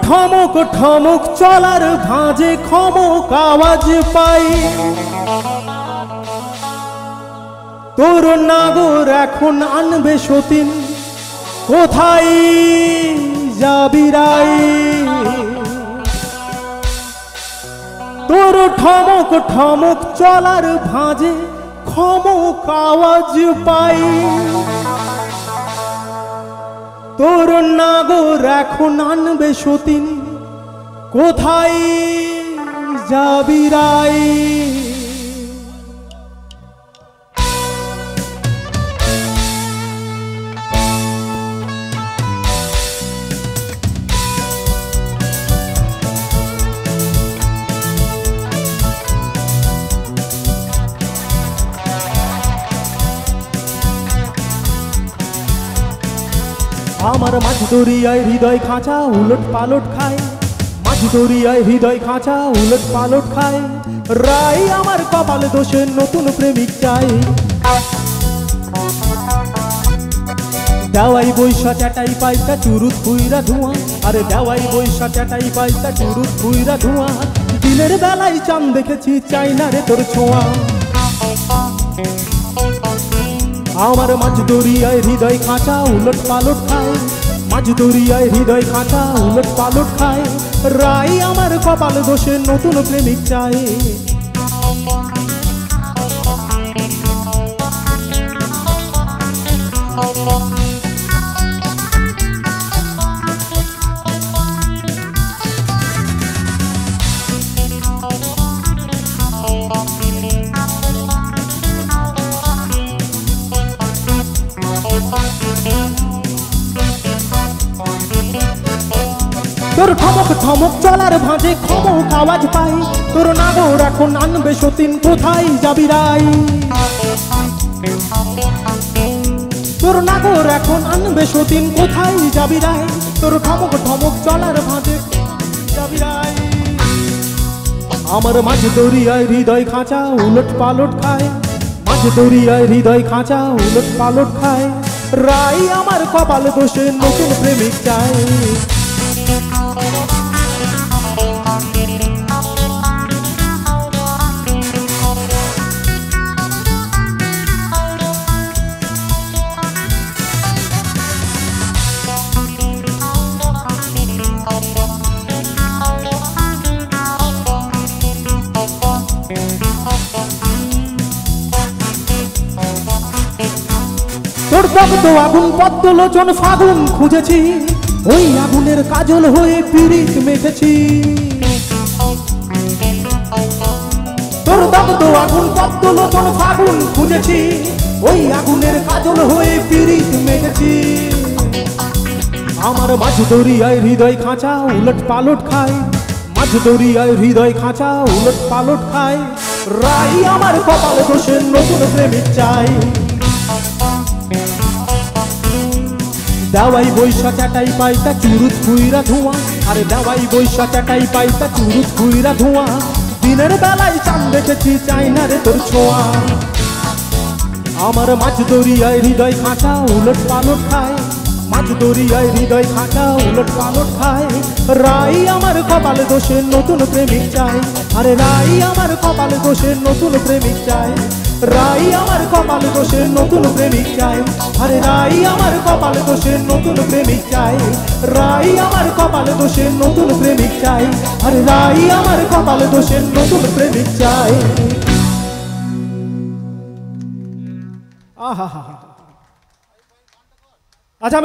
ঠমক ঠমক চলার ভাঁজে খমক আওয়াজ পাই, তোর নাগর এখন আনবে সতীন, কোথায় যাবি রাই? তোর ঠমক ঠমক চলার ভাঁজে খমক আওয়াজ পাই, তোর নাগর এখন আনবে সতীন, কোথায় যাবি রাই? আমার মাঝ দরিয়ায় হৃদয় খাঁচা উলট পালট খায়, মাঝ দরিয়ায় হৃদয় খাঁচা উলট পালট খায়, রাই আমার কপাল দোষে নতুন প্রেমিক চাই। দেওয়াই বৈশা চাটাই পাইতা চুরুত ফুইরা ধোঁয়া, আরে দেওয়াই বৈশা চাটাই পাইতা চুরুত ফুইরা ধোঁয়া, দিনের বেলায় চাঁদ দেখেছি চাই না রে তোর ছোঁয়া। আমার মাঝ দরিয়ায় হৃদয় খাঁচা উলট পালট খায়, মাঝ দরিয়ায় হৃদয় খাঁচা উলট পালট খায়, রাই আমার কপাল দোষে নতুন প্রেমিক চাই। তোর ঠমক ঠমক চলার ভাঁজে খমক আওয়াজ পাই, তোর নাগর এখন আনবে সতীন, কোথায় যাবি রাই? তোর নাগর এখন আনবে সতীন, কোথায় যাবি রাই? তোর ঠমক ঠমক চলার ভাঁজে যাবি রাই। আমার মাঝ দরিয়ায় হৃদয় খাঁচা উলট পালট খায়, মাঝ দরিয়ায় হৃদয় খাঁচা উলট পালট খায়, রাই আমার কপাল দোষে নতুন প্রেমিক চাই। তোর দগ্ধ আগুন পদ্মলোচন ফাগুন খুঁজেছি, ওই আগুনের কাজল হয়ে পিরিত মেখেছি। তোর দগ্ধ আগুন পদ্মলোচন ফাগুন খুঁজেছি, ওই আগুনের কাজল হয়ে পিরিত মেখেছি। আমার মাঝ দরিয়ায় হৃদয় খাঁচা উলট পালট খায়, মাঝ দরিয়ায় হৃদয় খাঁচা উলট পালট খায়, রাই আমার কপাল দোষে নতুন প্রেমিক চাই। দেওয়াই বৈশা চাটাই পাইতা চুরুত ফুইরা ধোঁয়া, আরে দেওয়াই বৈশা চাটাই পাইতা চুরুত ফুইরা ধোঁয়া, দিনের বেলায় চাঁদ দেখেছি চাই না রে তোর ছোঁয়া। আমার মাঝ দরিয়ায় হৃদয় খাঁচা উলট পালট খায়, মাঝ দরিয়ায় হৃদয় খাঁচা উলট পালট খায়, রাই আমার কপাল দোষে নতুন প্রেমিক চাই, আরে রাই আমার কপাল দোষে নতুন প্রেমিক চাই, রাই আমার কপাল দোষে নতুন প্রেমিক চাই, আরে রাই আমার কপাল দোষে নতুন প্রেমিক চাই, রাই আমার কপাল দোষে নতুন প্রেমিক চাই, আরে রাই আমার কপাল দোষে নতুন প্রেমিক চাই। আহা হা হা।